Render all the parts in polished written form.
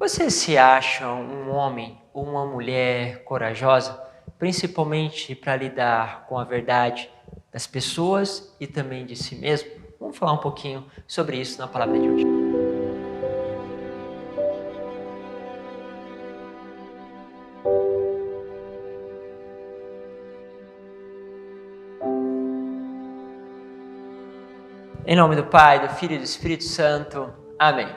Você se acha um homem ou uma mulher corajosa, principalmente para lidar com a verdade das pessoas e também de si mesmo? Vamos falar um pouquinho sobre isso na palavra de hoje. Em nome do Pai, do Filho e do Espírito Santo. Amém.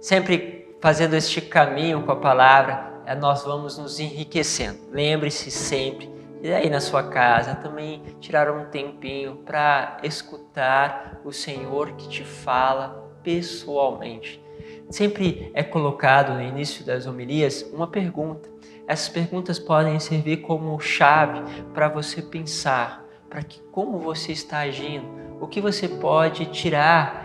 Sempre fazendo este caminho com a palavra, nós vamos nos enriquecendo. Lembre-se sempre, e aí na sua casa também tirar um tempinho para escutar o Senhor que te fala pessoalmente. Sempre é colocado no início das homilias uma pergunta. Essas perguntas podem servir como chave para você pensar, para que como você está agindo, o que você pode tirar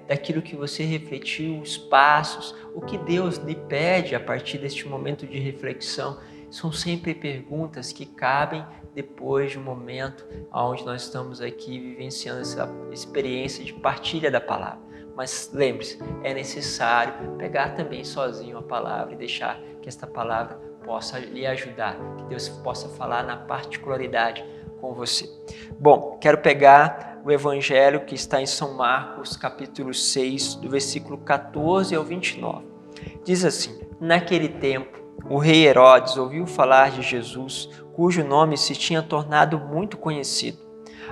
daquilo que você refletiu, os passos, o que Deus lhe pede a partir deste momento de reflexão. São sempre perguntas que cabem depois de um momento onde nós estamos aqui vivenciando essa experiência de partilha da palavra. Mas lembre-se, é necessário pegar também sozinho a palavra e deixar que esta palavra possa lhe ajudar, que Deus possa falar na particularidade com você. Bom, quero pegar o evangelho que está em São Marcos, capítulo 6, do versículo 14 ao 29. Diz assim: naquele tempo, o rei Herodes ouviu falar de Jesus, cujo nome se tinha tornado muito conhecido.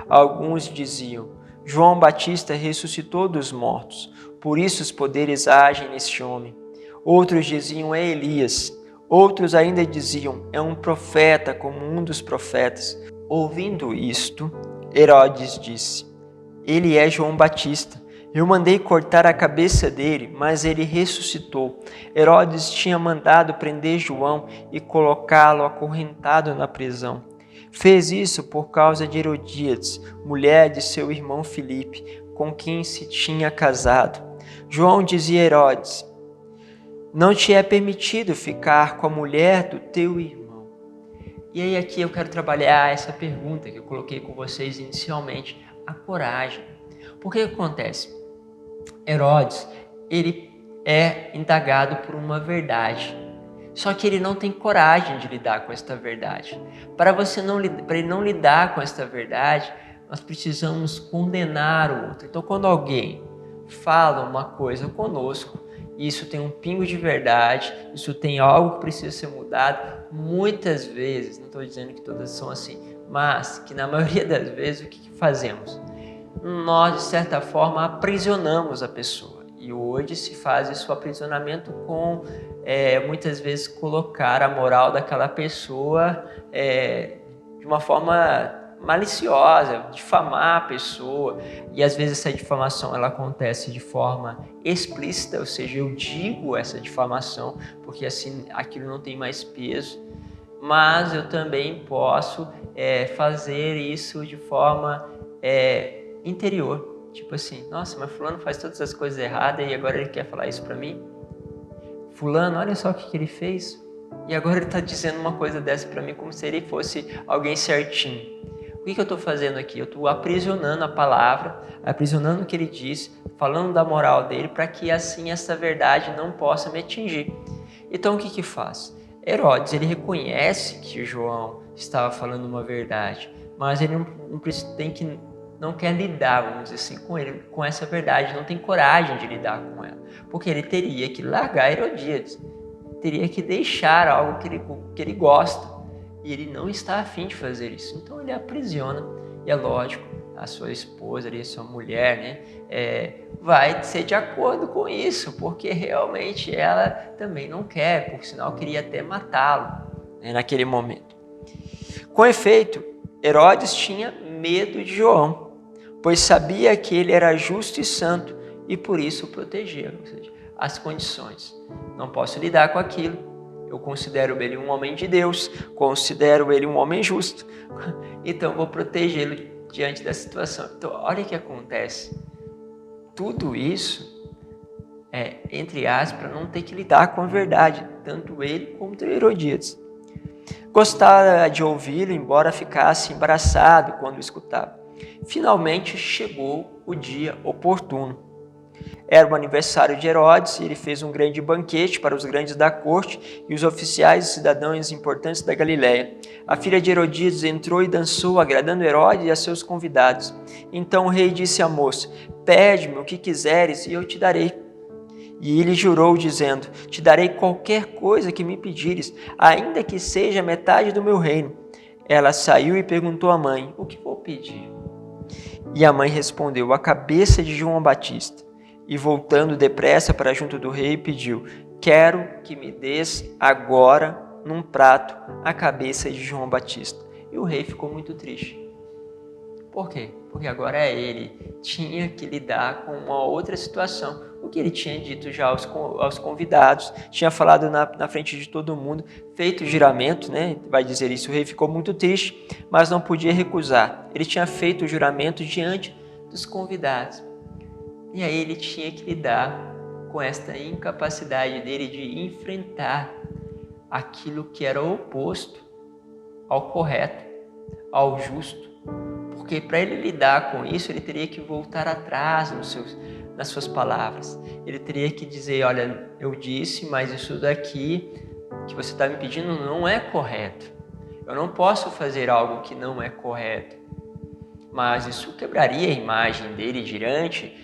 Alguns diziam: João Batista ressuscitou dos mortos, por isso os poderes agem neste homem. Outros diziam: é Elias. Outros ainda diziam: é um profeta como um dos profetas. Ouvindo isto, Herodes disse: ele é João Batista. Eu mandei cortar a cabeça dele, mas ele ressuscitou. Herodes tinha mandado prender João e colocá-lo acorrentado na prisão. Fez isso por causa de Herodíades, mulher de seu irmão Filipe, com quem se tinha casado. João dizia a Herodes: não te é permitido ficar com a mulher do teu irmão. E aí aqui eu quero trabalhar essa pergunta que eu coloquei com vocês inicialmente, a coragem. Por que acontece? Herodes, ele é indagado por uma verdade, só que ele não tem coragem de lidar com esta verdade. Para ele não lidar com esta verdade, nós precisamos condenar o outro. Então, quando alguém fala uma coisa conosco, isso tem um pingo de verdade, isso tem algo que precisa ser mudado, muitas vezes, não estou dizendo que todas são assim, mas que na maioria das vezes o que fazemos? Nós, de certa forma, aprisionamos a pessoa. E hoje se faz esse aprisionamento com, muitas vezes, colocar a moral daquela pessoa de uma forma maliciosa, difamar a pessoa. E às vezes essa difamação ela acontece de forma explícita, ou seja, eu digo essa difamação porque assim aquilo não tem mais peso. Mas eu também posso fazer isso de forma interior. Tipo assim, nossa, mas fulano faz todas as coisas erradas e agora ele quer falar isso pra mim? Fulano, olha só o que ele fez. E agora ele está dizendo uma coisa dessa pra mim como se ele fosse alguém certinho. O que eu estou fazendo aqui? Eu estou aprisionando a palavra, aprisionando o que ele diz, falando da moral dele, para que assim essa verdade não possa me atingir. Então o que faz? Herodes, ele reconhece que João estava falando uma verdade, mas ele não quer lidar, vamos dizer assim, com essa verdade, não tem coragem de lidar com ela, porque ele teria que largar Herodíades, teria que deixar algo que ele gosta. E ele não está afim de fazer isso. Então ele aprisiona. E é lógico, a sua esposa, a sua mulher, vai ser de acordo com isso, porque realmente ela também não quer, por sinal queria até matá-lo naquele momento. Com efeito, Herodes tinha medo de João, pois sabia que ele era justo e santo e por isso o protegia. Ou seja, as condições. Não posso lidar com aquilo. Eu considero ele um homem de Deus, considero ele um homem justo, então vou protegê-lo diante da situação. Então, olha o que acontece. Tudo isso entre aspas, para não ter que lidar com a verdade, tanto ele quanto Herodíades. Gostava de ouvi-lo, embora ficasse embaraçado quando escutava. Finalmente chegou o dia oportuno. Era o aniversário de Herodes e ele fez um grande banquete para os grandes da corte e os oficiais e cidadãos importantes da Galiléia. A filha de Herodíades entrou e dançou, agradando Herodes e a seus convidados. Então o rei disse à moça: pede-me o que quiseres e eu te darei. E ele jurou, dizendo: te darei qualquer coisa que me pedires, ainda que seja metade do meu reino. Ela saiu e perguntou à mãe: o que vou pedir? E a mãe respondeu: a cabeça de João Batista. E voltando depressa para junto do rei, pediu: quero que me des agora, num prato, a cabeça de João Batista. E o rei ficou muito triste. Por quê? Porque agora ele tinha que lidar com uma outra situação. O que ele tinha dito já aos convidados, tinha falado na frente de todo mundo, feito o juramento, né? Vai dizer isso, o rei ficou muito triste, mas não podia recusar. Ele tinha feito o juramento diante dos convidados. E aí ele tinha que lidar com esta incapacidade dele de enfrentar aquilo que era oposto ao correto, ao justo. Porque para ele lidar com isso, ele teria que voltar atrás nas suas palavras. Ele teria que dizer: olha, eu disse, mas isso daqui que você está me pedindo não é correto. Eu não posso fazer algo que não é correto. Mas isso quebraria a imagem dele diante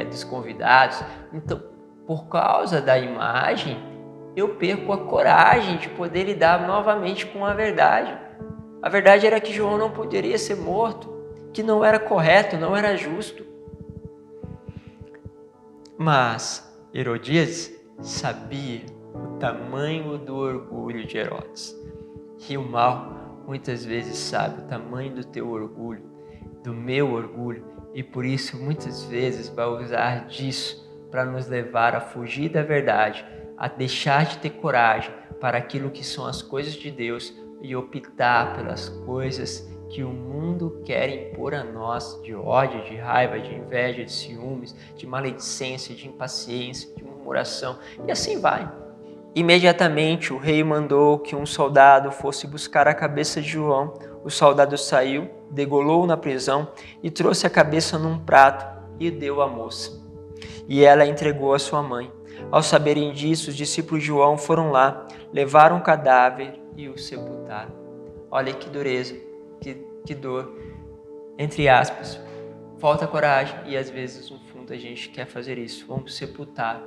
dos convidados. Então, por causa da imagem, eu perco a coragem de poder lidar novamente com a verdade. A verdade era que João não poderia ser morto, que não era correto, não era justo. Mas Herodíades sabia o tamanho do orgulho de Herodes. E o mal muitas vezes sabe o tamanho do teu orgulho, do meu orgulho, e por isso muitas vezes vai usar disso para nos levar a fugir da verdade, a deixar de ter coragem para aquilo que são as coisas de Deus e optar pelas coisas que o mundo quer impor a nós, de ódio, de raiva, de inveja, de ciúmes, de maledicência, de impaciência, de murmuração, e assim vai. Imediatamente o rei mandou que um soldado fosse buscar a cabeça de João. O soldado saiu, degolou na prisão e trouxe a cabeça num prato e deu à moça. E ela a entregou à sua mãe. Ao saberem disso, os discípulos de João foram lá, levaram o cadáver e o sepultaram. Olha que dureza, que dor, entre aspas. Falta coragem e às vezes no fundo a gente quer fazer isso. Vamos sepultar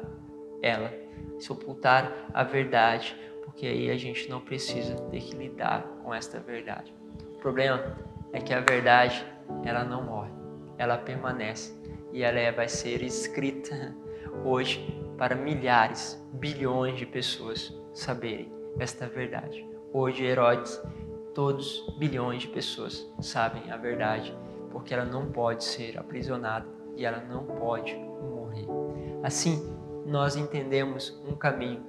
ela, sepultar a verdade, porque aí a gente não precisa ter que lidar com esta verdade. O problema é que a verdade, ela não morre, ela permanece e ela vai ser escrita hoje para milhares, bilhões de pessoas saberem esta verdade. Hoje, Herodes, todos bilhões de pessoas sabem a verdade, porque ela não pode ser aprisionada e ela não pode morrer. Assim, nós entendemos um caminho,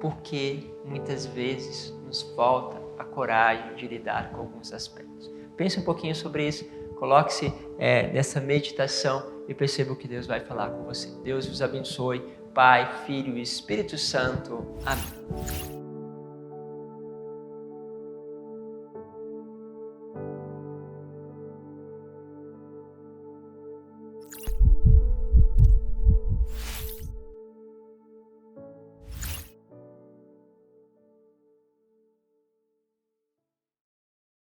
porque muitas vezes nos falta a coragem de lidar com alguns aspectos. Pense um pouquinho sobre isso, coloque-se nessa meditação e perceba o que Deus vai falar com você. Deus vos abençoe, Pai, Filho e Espírito Santo. Amém.